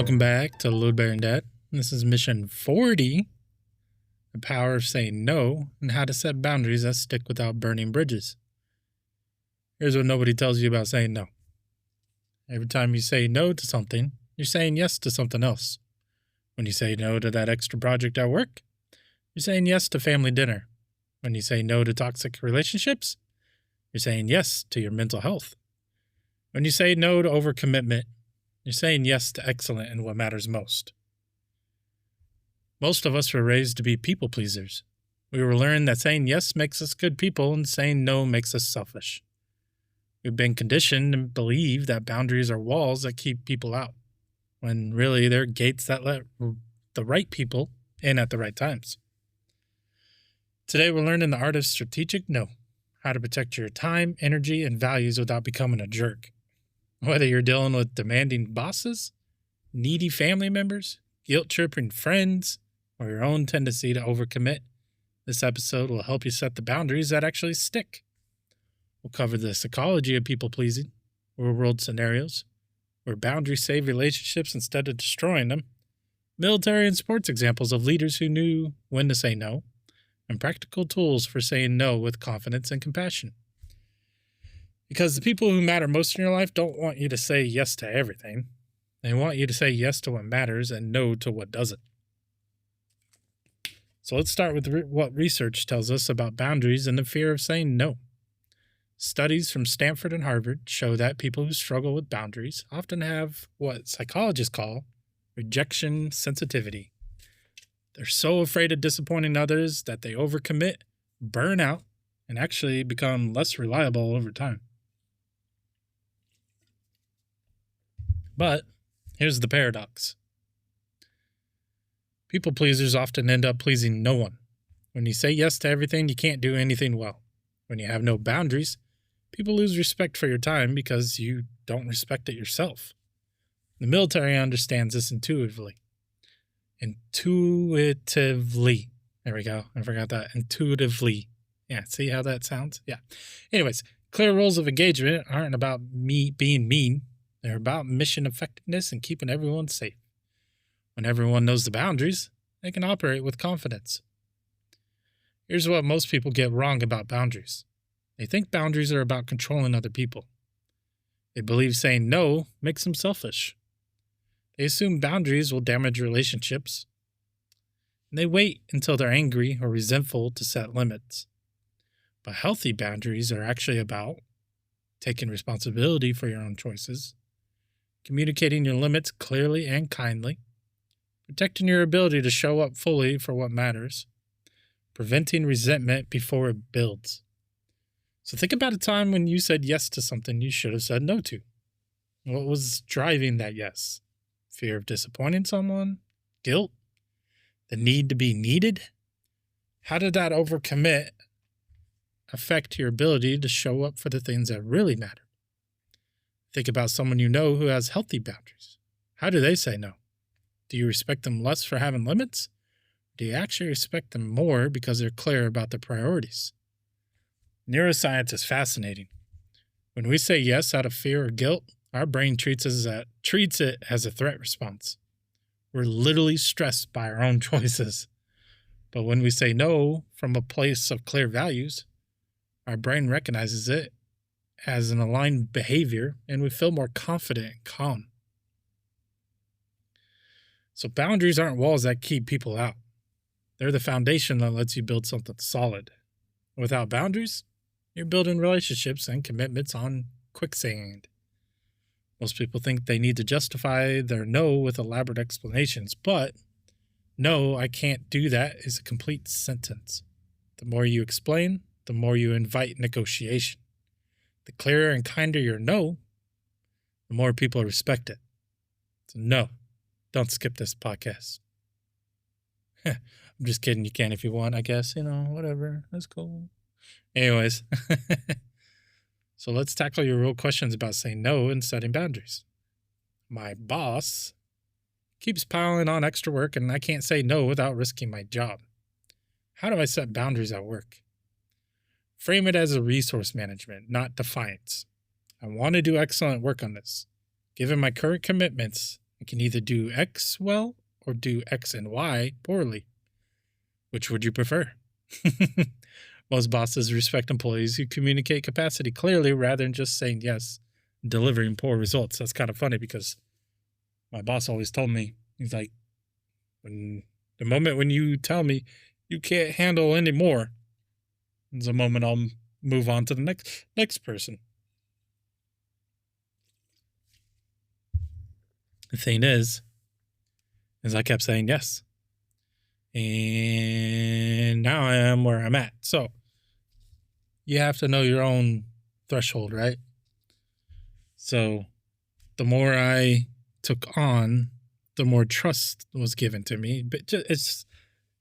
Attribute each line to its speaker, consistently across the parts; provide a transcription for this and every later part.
Speaker 1: Welcome back to Load Bearing Dad. This is mission 40, the power of saying no and how to set boundaries that stick without burning bridges. Here's what nobody tells you about saying no. Every time you say no to something, you're saying yes to something else. When you say no to that extra project at work, you're saying yes to family dinner. When you say no to toxic relationships, you're saying yes to your mental health. When you say no to overcommitment, you're saying yes to excellent in what matters most. Most of us were raised to be people pleasers. We were learned that saying yes makes us good people and saying no makes us selfish. We've been conditioned to believe that boundaries are walls that keep people out, when really they're gates that let the right people in at the right times. Today we're learning the art of strategic no, how to protect your time, energy, and values without becoming a jerk. Whether you're dealing with demanding bosses, needy family members, guilt-tripping friends, or your own tendency to overcommit, this episode will help you set the boundaries that actually stick. We'll cover the psychology of people-pleasing, real-world scenarios, where boundaries save relationships instead of destroying them, military and sports examples of leaders who knew when to say no, and practical tools for saying no with confidence and compassion. Because the people who matter most in your life don't want you to say yes to everything. They want you to say yes to what matters and no to what doesn't. So let's start with what research tells us about boundaries and the fear of saying no. Studies from Stanford and Harvard show that people who struggle with boundaries often have what psychologists call rejection sensitivity. They're so afraid of disappointing others that they overcommit, burn out, and actually become less reliable over time. But here's the paradox. People pleasers often end up pleasing no one. When you say yes to everything, you can't do anything well. When you have no boundaries, people lose respect for your time because you don't respect it yourself. The military understands this intuitively. Intuitively. There we go. I forgot that. Intuitively. Yeah, see how that sounds? Yeah. Anyways, clear rules of engagement aren't about being mean. They're about mission effectiveness and keeping everyone safe. When everyone knows the boundaries, they can operate with confidence. Here's what most people get wrong about boundaries. They think boundaries are about controlling other people. They believe saying no makes them selfish. They assume boundaries will damage relationships. And they wait until they're angry or resentful to set limits. But healthy boundaries are actually about taking responsibility for your own choices, communicating your limits clearly and kindly, protecting your ability to show up fully for what matters, preventing resentment before it builds. So think about a time when you said yes to something you should have said no to. What was driving that yes? Fear of disappointing someone? Guilt? The need to be needed? How did that overcommit affect your ability to show up for the things that really matter? Think about someone you know who has healthy boundaries. How do they say no? Do you respect them less for having limits? Or do you actually respect them more because they're clear about their priorities? Neuroscience is fascinating. When we say yes out of fear or guilt, our brain treats it as a threat response. We're literally stressed by our own choices. But when we say no from a place of clear values, our brain recognizes it as an aligned behavior, and we feel more confident and calm. So boundaries aren't walls that keep people out. They're the foundation that lets you build something solid. Without boundaries, you're building relationships and commitments on quicksand. Most people think they need to justify their no with elaborate explanations, but no, I can't do that is a complete sentence. The more you explain, the more you invite negotiation. The clearer and kinder your no, the more people respect it. So no, don't skip this podcast. I'm just kidding. You can if you want, I guess. Whatever. That's cool. Anyways. So let's tackle your real questions about saying no and setting boundaries. My boss keeps piling on extra work and I can't say no without risking my job. How do I set boundaries at work? Frame it as a resource management, not defiance. I want to do excellent work on this. Given my current commitments I can either do X well or do X and Y poorly. Which would you prefer? Most bosses respect employees who communicate capacity clearly rather than just saying yes, delivering poor results. That's kind of funny because my boss always told me, he's like, the moment when you tell me you can't handle any more, is the moment I'll move on to the next person. The thing is I kept saying yes. And now I am where I'm at. So you have to know your own threshold, right? So the more I took on, the more trust was given to me. But it's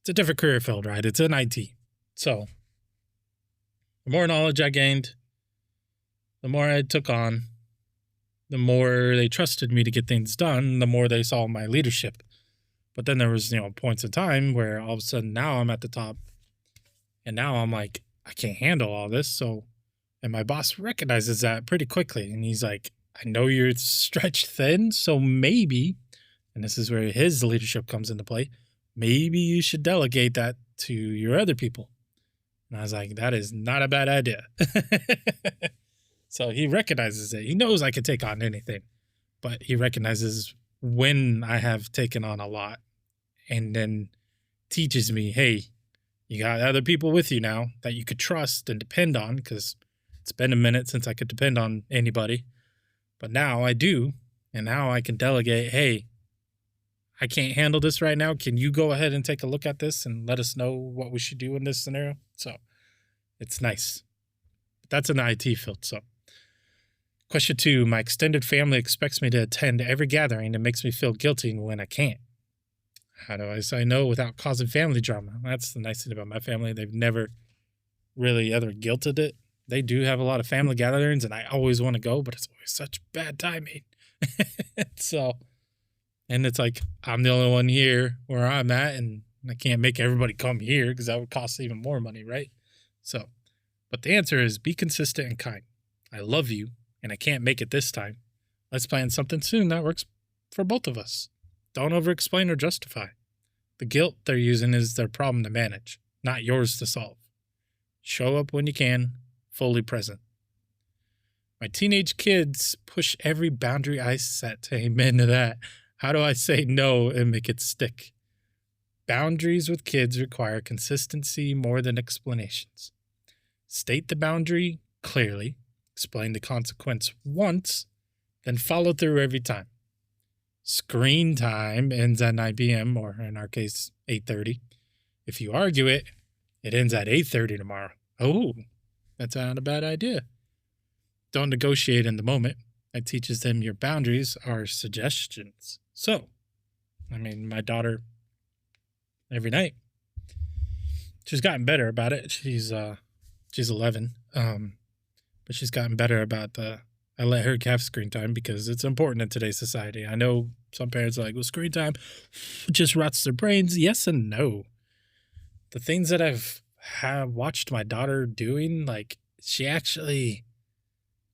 Speaker 1: a different career field, right? It's in IT. So the more knowledge I gained, the more I took on, the more they trusted me to get things done, the more they saw my leadership. But then there was, points in time where all of a sudden now I'm at the top and now I'm like, I can't handle all this. So, and my boss recognizes that pretty quickly. And he's like, I know you're stretched thin. So maybe, and this is where his leadership comes into play, maybe you should delegate that to your other people. And I was like, that is not a bad idea. So he recognizes it. He knows I could take on anything, but he recognizes when I have taken on a lot and then teaches me, hey, you got other people with you now that you could trust and depend on, because it's been a minute since I could depend on anybody. But now I do. And now I can delegate, hey, I can't handle this right now. Can you go ahead and take a look at this and let us know what we should do in this scenario? So it's nice. But that's in the IT field. So question 2, my extended family expects me to attend every gathering and makes me feel guilty when I can't. How do I say no without causing family drama? That's the nice thing about my family. They've never really ever guilted it. They do have a lot of family gatherings and I always want to go, but it's always such bad timing. So, and it's like, I'm the only one here where I'm at and I can't make everybody come here because that would cost even more money, right? So, but the answer is be consistent and kind. I love you and I can't make it this time. Let's plan something soon that works for both of us. Don't over-explain or justify. The guilt they're using is their problem to manage, not yours to solve. Show up when you can, fully present. My teenage kids push every boundary I set. Amen to that. How do I say no and make it stick? Boundaries with kids require consistency more than explanations. State the boundary clearly, explain the consequence once, then follow through every time. Screen time ends at 9 p.m. or in our case, 8:30. If you argue it, it ends at 8:30 tomorrow. Oh, that's not a bad idea. Don't negotiate in the moment. It teaches them your boundaries are suggestions. So, my daughter, every night, she's gotten better about it. She's 11, but she's gotten better about I let her have screen time because it's important in today's society. I know some parents are like, well, screen time just rots their brains. Yes and no. The things that have watched my daughter doing, like she actually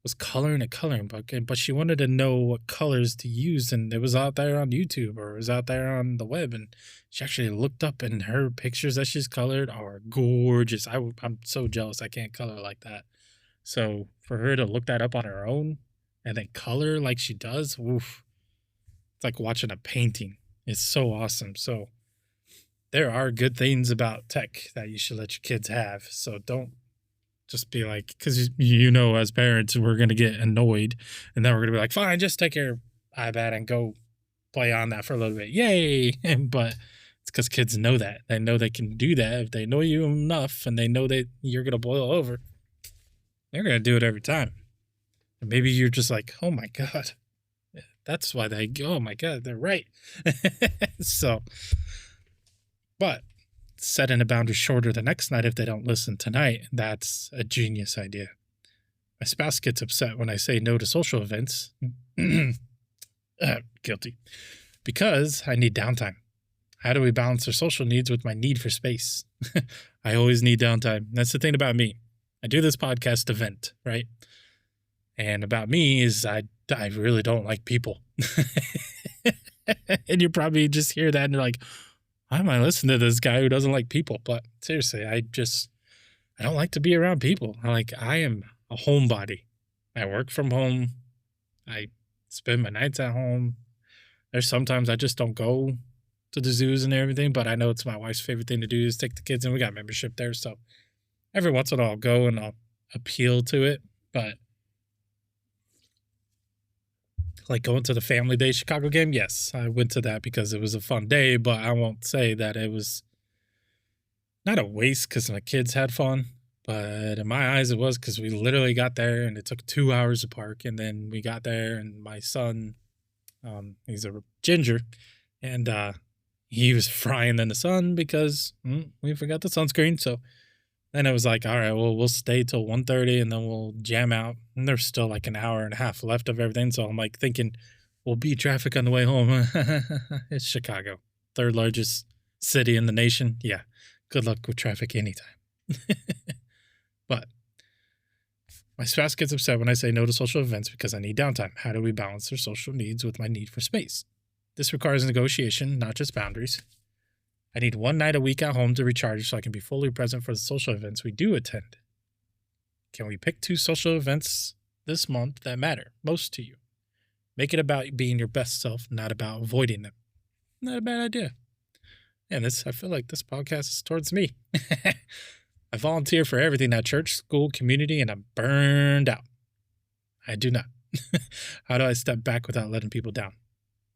Speaker 1: was coloring a coloring book, but she wanted to know what colors to use, and it was out there on YouTube or it was out there on the web, and she actually looked up, and her pictures that she's colored are gorgeous. I'm so jealous I can't color like that. So for her to look that up on her own and then color like she does, oof, it's like watching a painting. It's so awesome. So there are good things about tech that you should let your kids have. So don't just be like, because as parents, we're going to get annoyed and then we're going to be like, fine, just take your iPad and go play on that for a little bit. Yay. But it's because kids know that. They know they can do that. If they know you enough and they know that you're going to boil over, they're going to do it every time. And maybe you're just like, oh my God, that's why oh my God, they're right. So, but setting a boundary shorter the next night if they don't listen tonight, that's a genius idea. My spouse gets upset when I say no to social events. Guilty. Because I need downtime. How do we balance our social needs with my need for space? I always need downtime. That's the thing about me. I do this podcast to vent, right? And about me is I really don't like people. And you probably just hear that and you're like, why am I listening to this guy who doesn't like people? But seriously, I don't like to be around people. I am a homebody. I work from home. I spend my nights at home. There's sometimes I just don't go to the zoos and everything, but I know it's my wife's favorite thing to do is take the kids, and we got membership there. So every once in a while I'll go and I'll appeal to it. But like going to the Family Day Chicago game, yes, I went to that because it was a fun day, but I won't say that it was not a waste because my kids had fun. But in my eyes, it was because we literally got there and it took 2 hours to park. And then we got there and my son, he's a ginger, and he was frying in the sun because we forgot the sunscreen. So then it was like, all right, well, we'll stay till 1:30 and then we'll jam out. And there's still like an hour and a half left of everything. So I'm like thinking, we'll beat traffic on the way home. It's Chicago, third largest city in the nation. Yeah, good luck with traffic anytime. But my spouse gets upset when I say no to social events because I need downtime. How do we balance their social needs with my need for space? This requires negotiation, not just boundaries. I need one night a week at home to recharge so I can be fully present for the social events we do attend. Can we pick 2 social events this month that matter most to you? Make it about being your best self, not about avoiding them. Not a bad idea. And I feel like this podcast is towards me. I volunteer for everything at church, school, community, and I'm burned out. I do not. How do I step back without letting people down?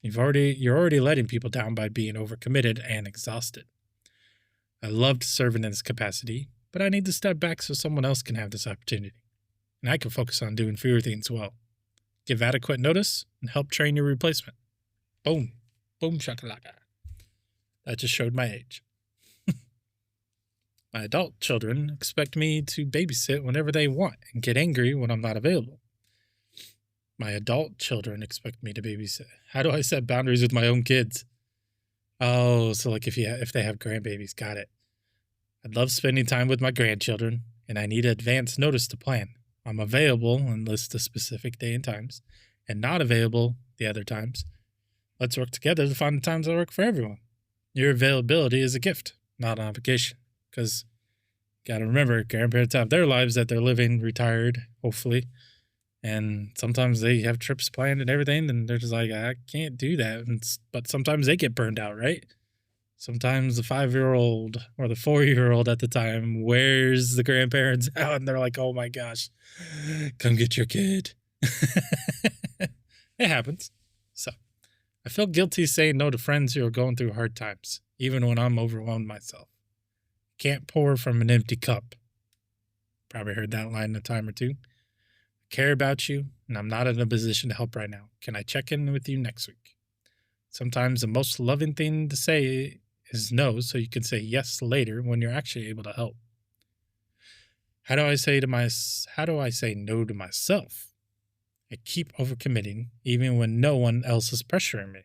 Speaker 1: You're already letting people down by being overcommitted and exhausted. I loved serving in this capacity, but I need to step back so someone else can have this opportunity. And I can focus on doing fewer things well. Give adequate notice and help train your replacement. Boom. Boom shakalaka. That just showed my age. My adult children expect me to babysit whenever they want and get angry when I'm not available. My adult children expect me to babysit. How do I set boundaries with my own kids? Oh, so like if they have grandbabies, got it. I'd love spending time with my grandchildren, and I need advance notice to plan. I'm available and list the specific day and times, and not available the other times. Let's work together to find the times that work for everyone. Your availability is a gift, not an obligation. Because got to remember, grandparents have their lives that they're living, retired, hopefully. And sometimes they have trips planned and everything, and they're just like, I can't do that. But sometimes they get burned out, right? Sometimes the 5-year-old or the 4-year-old at the time wears the grandparents out, and they're like, oh my gosh, come get your kid. It happens. So I feel guilty saying no to friends who are going through hard times, even when I'm overwhelmed myself. Can't pour from an empty cup. Probably heard that line a time or two. I care about you, and I'm not in a position to help right now. Can I check in with you next week? Sometimes the most loving thing to say is no, so you can say yes later when you're actually able to help. How do I say no to myself? I keep overcommitting, even when no one else is pressuring me.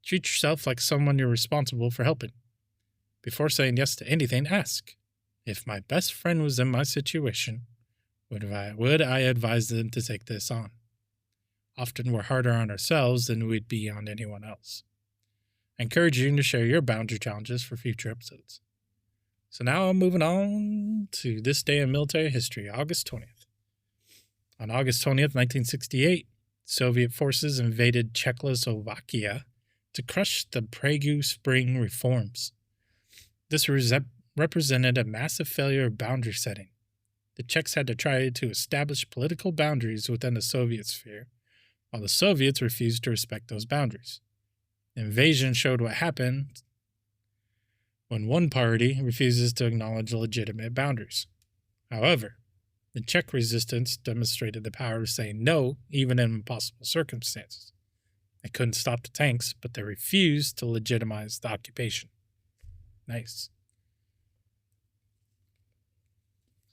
Speaker 1: Treat yourself like someone you're responsible for helping. Before saying yes to anything, ask, if my best friend was in my situation, would I advise them to take this on? Often we're harder on ourselves than we'd be on anyone else. I encourage you to share your boundary challenges for future episodes. So now I'm moving on to this day in military history, August 20th. On August 20th, 1968, Soviet forces invaded Czechoslovakia to crush the Prague Spring reforms. This represented a massive failure of boundary setting. The Czechs had to try to establish political boundaries within the Soviet sphere, while the Soviets refused to respect those boundaries. The invasion showed what happens when one party refuses to acknowledge legitimate boundaries. However, the Czech resistance demonstrated the power of saying no, even in impossible circumstances. They couldn't stop the tanks, but they refused to legitimize the occupation. Nice.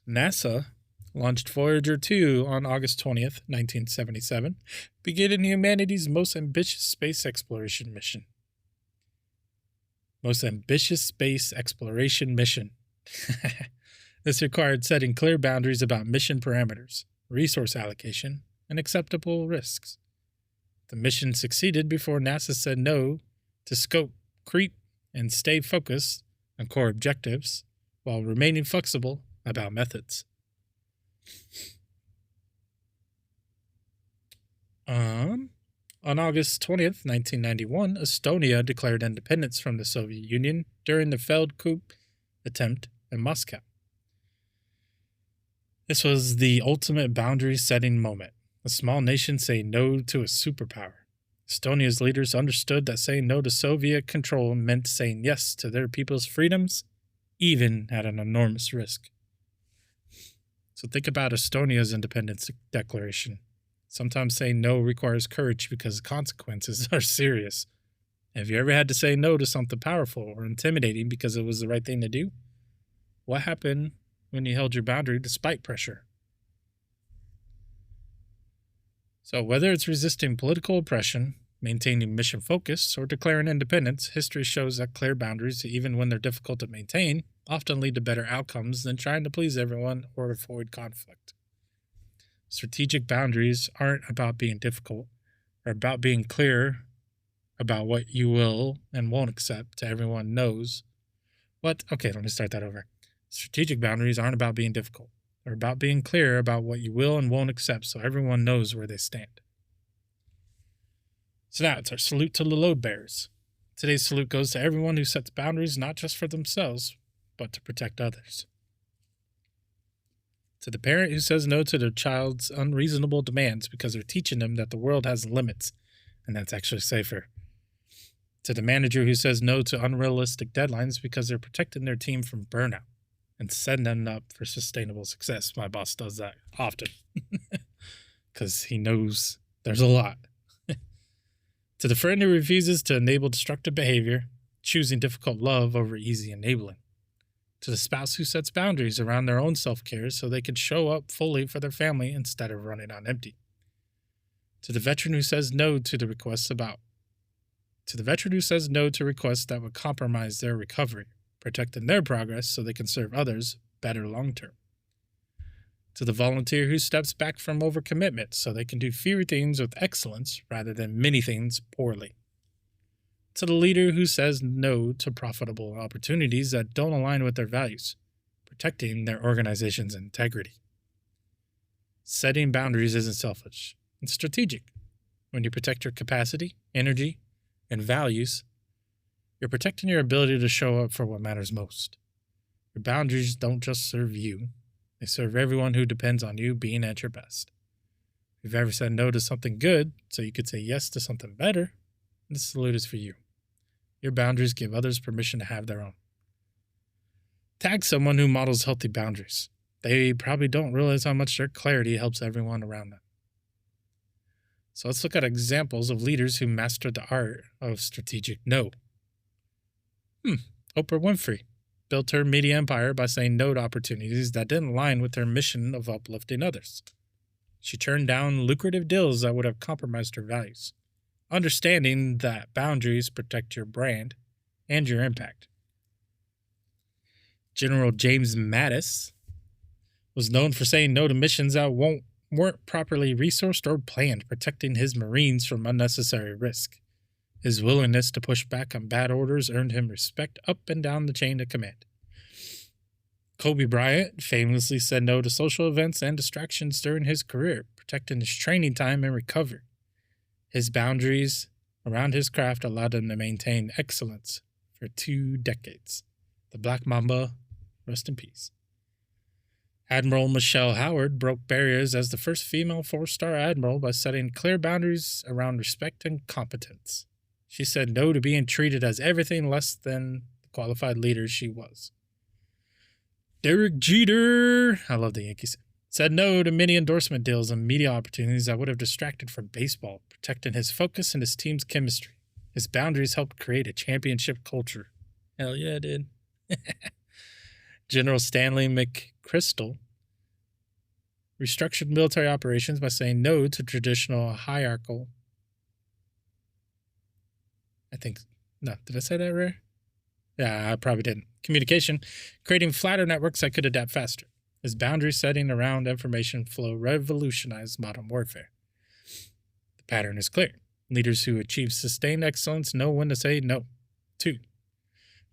Speaker 1: NASA launched Voyager 2 on August 20th, 1977, beginning humanity's most ambitious space exploration mission. Most ambitious space exploration mission. This required setting clear boundaries about mission parameters, resource allocation, and acceptable risks. The mission succeeded before NASA said no to scope, creep, and stay focused on core objectives while remaining flexible about methods. On August 20th, 1991, Estonia declared independence from the Soviet Union during the failed coup attempt in Moscow. This was the ultimate boundary-setting moment. A small nation saying no to a superpower. Estonia's leaders understood that saying no to Soviet control meant saying yes to their people's freedoms, even at an enormous risk. So think about Estonia's independence declaration. Sometimes saying no requires courage because the consequences are serious. Have you ever had to say no to something powerful or intimidating because it was the right thing to do? What happened when you held your boundary despite pressure? So whether it's resisting political oppression, maintaining mission focus, or declaring independence, history shows that clear boundaries, even when they're difficult to maintain, often lead to better outcomes than trying to please everyone or avoid conflict. Strategic boundaries aren't about being difficult, they're about being clear about what you will and won't accept to everyone knows. Okay, let me start that over. Strategic boundaries aren't about being difficult. They're about being clear about what you will and won't accept so everyone knows where they stand. So now it's our salute to the load bearers. Today's salute goes to everyone who sets boundaries not just for themselves, but to protect others. To the parent who says no to their child's unreasonable demands because they're teaching them that the world has limits and that's actually safer. To the manager who says no to unrealistic deadlines because they're protecting their team from burnout and setting them up for sustainable success. My boss does that often because he knows there's a lot. To the friend who refuses to enable destructive behavior, choosing difficult love over easy enabling. To the spouse who sets boundaries around their own self-care so they can show up fully for their family instead of running on empty. To the veteran who says no to requests that would compromise their recovery, protecting their progress so they can serve others better long-term. To the volunteer who steps back from overcommitment so they can do fewer things with excellence rather than many things poorly. To the leader who says no to profitable opportunities that don't align with their values, protecting their organization's integrity. Setting boundaries isn't selfish, it's strategic. When you protect your capacity, energy, and values, you're protecting your ability to show up for what matters most. Your boundaries don't just serve you, they serve everyone who depends on you being at your best. If you've ever said no to something good so you could say yes to something better, this salute is for you. Your boundaries give others permission to have their own. Tag someone who models healthy boundaries. They probably don't realize how much their clarity helps everyone around them. So let's look at examples of leaders who mastered the art of strategic no. Oprah Winfrey built her media empire by saying no to opportunities that didn't align with her mission of uplifting others. She turned down lucrative deals that would have compromised her values, understanding that boundaries protect your brand and your impact. General James Mattis was known for saying no to missions that weren't properly resourced or planned, protecting his Marines from unnecessary risk. His willingness to push back on bad orders earned him respect up and down the chain of command. Kobe Bryant famously said no to social events and distractions during his career, protecting his training time and recovery. His boundaries around his craft allowed him to maintain excellence for 2 decades. The Black Mamba, rest in peace. Admiral Michelle Howard broke barriers as the first female 4-star admiral by setting clear boundaries around respect and competence. She said no to being treated as everything less than the qualified leader she was. Derek Jeter, I love the Yankees, said no to many endorsement deals and media opportunities that would have distracted from baseball, protecting his focus and his team's chemistry. His boundaries helped create a championship culture. Hell yeah, it did. General Stanley McChrystal restructured military operations by saying no to traditional hierarchical. Did I say that right? Yeah, I probably didn't. Communication, creating flatter networks that could adapt faster. His boundary setting around information flow revolutionized modern warfare. The pattern is clear. Leaders who achieve sustained excellence know when to say no. 2.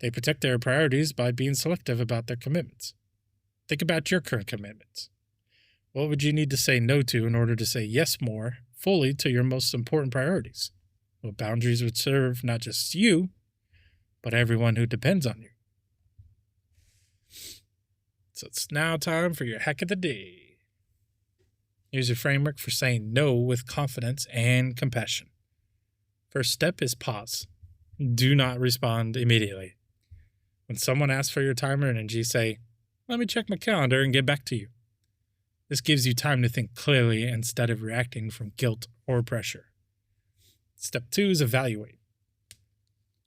Speaker 1: They protect their priorities by being selective about their commitments. Think about your current commitments. What would you need to say no to in order to say yes more fully to your most important priorities? What boundaries would serve not just you, but everyone who depends on you? So it's now time for your hack of the day. Here's your framework for saying no with confidence and compassion. First step is pause. Do not respond immediately. When someone asks for your time or energy, say, "Let me check my calendar and get back to you." This gives you time to think clearly instead of reacting from guilt or pressure. Step 2 is evaluate.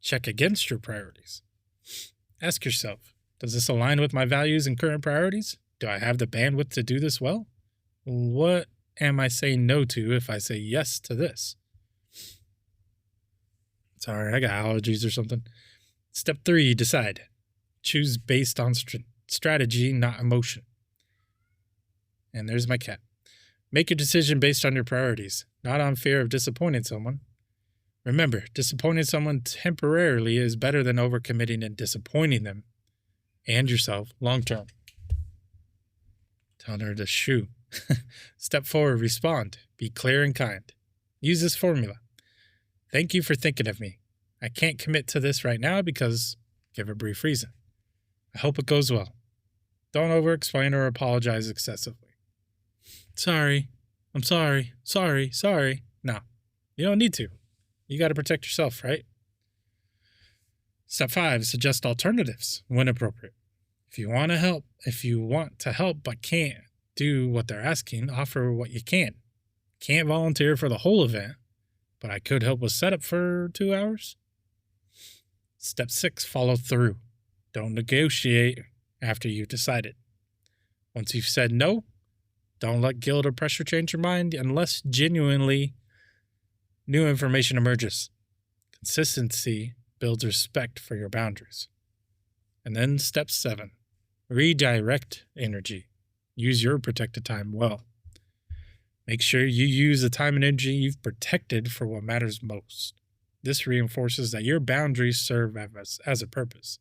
Speaker 1: Check against your priorities. Ask yourself, does this align with my values and current priorities? Do I have the bandwidth to do this well? What am I saying no to if I say yes to this? Sorry, I got allergies or something. Step 3, decide. Choose based on strategy, not emotion. And there's my cat. Make a decision based on your priorities, not on fear of disappointing someone. Remember, disappointing someone temporarily is better than overcommitting and disappointing them and yourself long term. Telling her to shoo. Step 4, respond. Be clear and kind. Use this formula. Thank you for thinking of me. I can't commit to this right now because, give a brief reason. I hope it goes well. Don't over-explain or apologize excessively. Sorry. I'm sorry. Sorry. No, you don't need to. You got to protect yourself, right? Step 5, suggest alternatives when appropriate. If you want to help but can't do what they're asking, offer what you can. Can't volunteer for the whole event, but I could help with setup for 2 hours. Step 6, follow through. Don't negotiate after you've decided. Once you've said no, don't let guilt or pressure change your mind unless genuinely new information emerges. Consistency builds respect for your boundaries. And then step 7, redirect energy. Use your protected time well. Make sure you use the time and energy you've protected for what matters most. This reinforces that your boundaries serve as a purpose.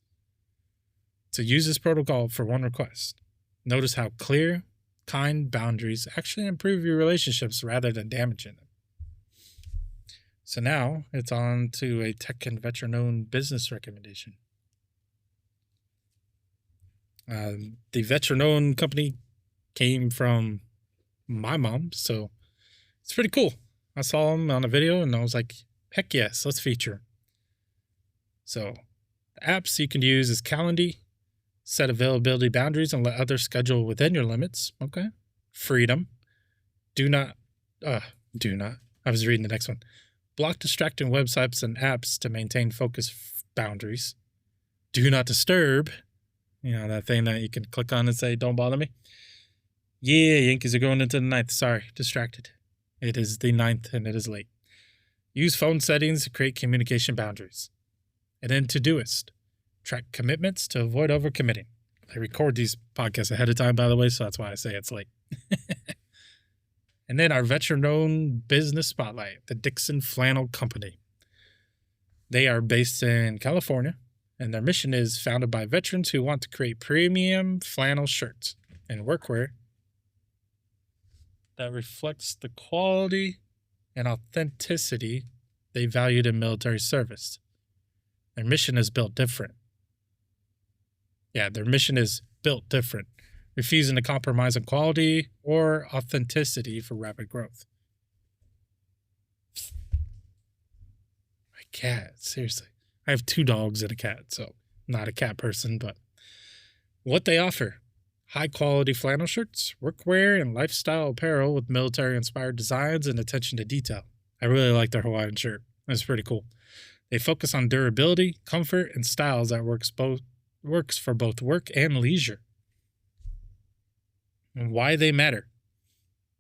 Speaker 1: So use this protocol for one request. Notice how clear, kind boundaries actually improve your relationships rather than damaging them. So now it's on to a tech and veteran-owned business recommendation. The veteran-owned company came from my mom, so it's pretty cool. I saw him on a video and I was like, heck yes, let's feature him. So the apps you can use is Calendly. Set availability boundaries and let others schedule within your limits. Okay. Freedom. Do not. I was reading the next one. Block distracting websites and apps to maintain focus boundaries. Do not disturb. You know, that thing that you can click on and say, don't bother me. Yeah, Yankees are going into the 9th. Sorry, distracted. It is the 9th and it is late. Use phone settings to create communication boundaries. And then Todoist. Track commitments to avoid overcommitting. I record these podcasts ahead of time, by the way, so that's why I say it's late. And then our veteran-owned business spotlight, the Dixxon Flannel Co. They are based in California, and their mission is founded by veterans who want to create premium flannel shirts and workwear that reflects the quality and authenticity they valued in military service. Their mission is built different. Their mission is built different, refusing to compromise on quality or authenticity for rapid growth. My cat, seriously. I have 2 dogs and a cat, so not a cat person, but what they offer: high-quality flannel shirts, workwear, and lifestyle apparel with military-inspired designs and attention to detail. I really like their Hawaiian shirt. It's pretty cool. They focus on durability, comfort, and styles that works for both work and leisure. And why they matter.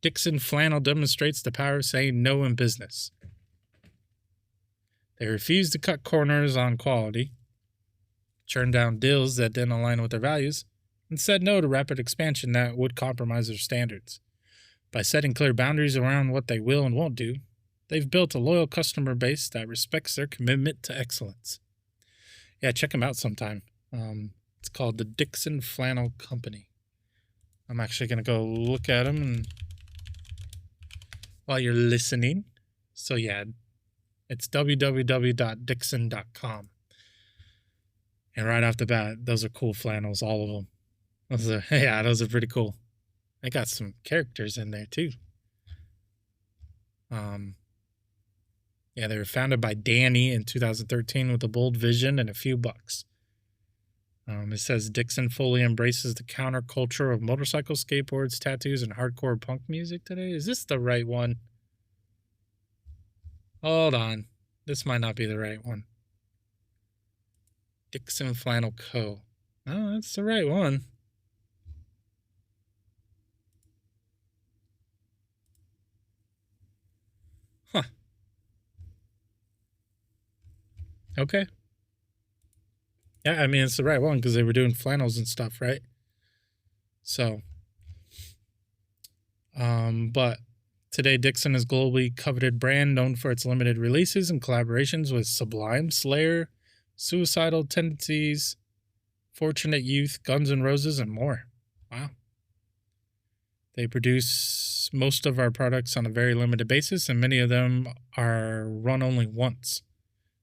Speaker 1: Dixxon Flannel demonstrates the power of saying no in business. They refuse to cut corners on quality, turn down deals that didn't align with their values, and said no to rapid expansion that would compromise their standards. By setting clear boundaries around what they will and won't do, They've built a loyal customer base that respects their commitment to excellence. Yeah, check them out sometime. It's called the Dixxon Flannel Company. I'm actually going to go look at them while you're listening. So yeah, it's www.dixxon.com. And right off the bat, those are cool flannels, all of them. Those are pretty cool. They got some characters in there too. They were founded by Danny in 2013 with a bold vision and a few bucks. It says Dixxon fully embraces the counterculture of motorcycles, skateboards, tattoos, and hardcore punk music today. Is this the right one? Hold on. This might not be the right one. Dixxon Flannel Co. Oh, that's the right one. Huh. Okay. Yeah, I mean, it's the right one because they were doing flannels and stuff, right? So, but today Dixxon is a globally coveted brand known for its limited releases and collaborations with Sublime, Slayer, Suicidal Tendencies, Fortunate Youth, Guns N' Roses, and more. Wow. They produce most of our products on a very limited basis, and many of them are run only once.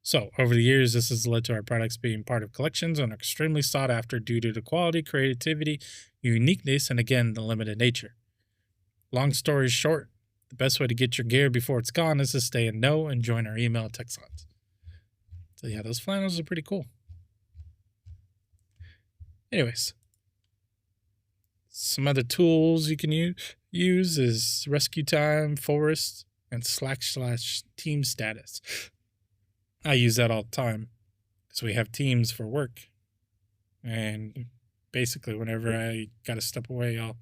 Speaker 1: So, over the years, this has led to our products being part of collections and are extremely sought after due to the quality, creativity, uniqueness, and again, the limited nature. Long story short, the best way to get your gear before it's gone is to stay in know and join our email text lines. So yeah, those flannels are pretty cool. Anyways, some other tools you can use is Rescue Time, Forest, and /team status. I use that all the time because we have teams for work. And basically, whenever I got to step away, I'll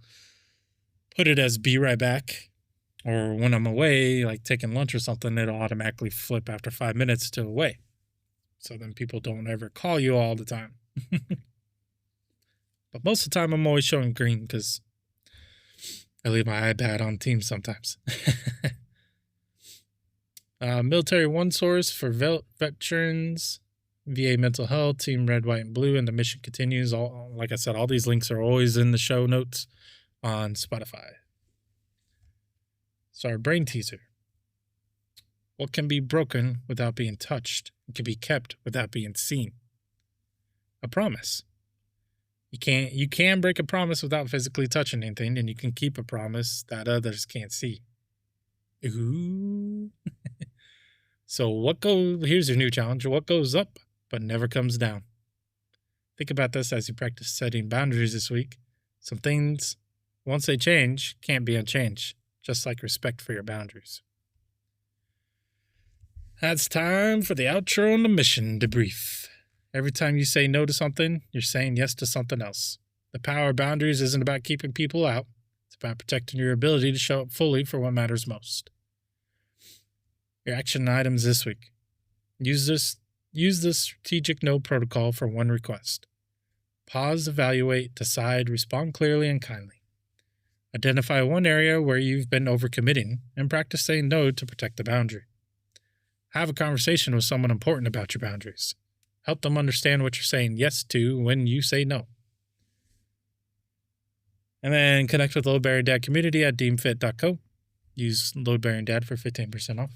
Speaker 1: put it as be right back. Or when I'm away, like taking lunch or something, it'll automatically flip after 5 minutes to away. So then people don't ever call you all the time. But most of the time, I'm always showing green because I leave my iPad on Teams sometimes. Military One Source for veterans, VA Mental Health, Team Red, White, and Blue, and the mission continues. Like I said, all these links are always in the show notes on Spotify. So our brain teaser. What can be broken without being touched? It can be kept without being seen. A promise. You can break a promise without physically touching anything, and you can keep a promise that others can't see. Ooh. So here's your new challenge. What goes up but never comes down? Think about this as you practice setting boundaries this week. Some things, once they change, can't be unchanged, just like respect for your boundaries. That's time for the outro and the mission debrief. Every time you say no to something, you're saying yes to something else. The power of boundaries isn't about keeping people out. It's about protecting your ability to show up fully for what matters most. Your action items this week. Use the strategic no protocol for one request. Pause, evaluate, decide, respond clearly and kindly. Identify one area where you've been overcommitting and practice saying no to protect the boundary. Have a conversation with someone important about your boundaries. Help them understand what you're saying yes to when you say no. And then connect with Load-Bearing Dad community at deemfit.co. Use Load-Bearing Dad for 15% off.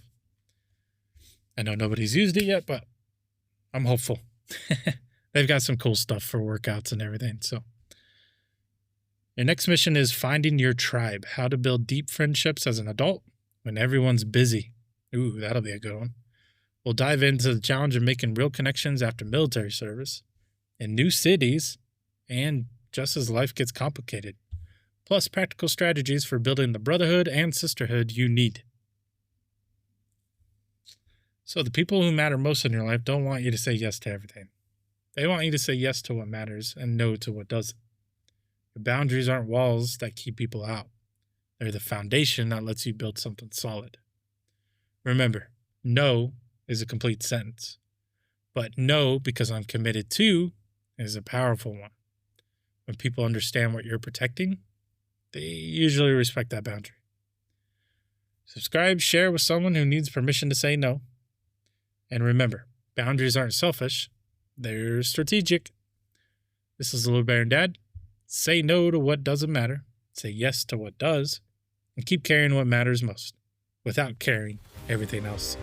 Speaker 1: I know nobody's used it yet, but I'm hopeful. They've got some cool stuff for workouts and everything. So your next mission is finding your tribe. How to build deep friendships as an adult when everyone's busy. Ooh, that'll be a good one. We'll dive into the challenge of making real connections after military service, in new cities, and just as life gets complicated. Plus practical strategies for building the brotherhood and sisterhood you need. So the people who matter most in your life don't want you to say yes to everything. They want you to say yes to what matters and no to what doesn't. Your boundaries aren't walls that keep people out. They're the foundation that lets you build something solid. Remember, no is a complete sentence. But no, because I'm committed to, is a powerful one. When people understand what you're protecting, they usually respect that boundary. Subscribe, share with someone who needs permission to say no. And remember, boundaries aren't selfish, they're strategic. This is Little Bear and Dad. Say no to what doesn't matter, say yes to what does, and keep caring what matters most without caring everything else.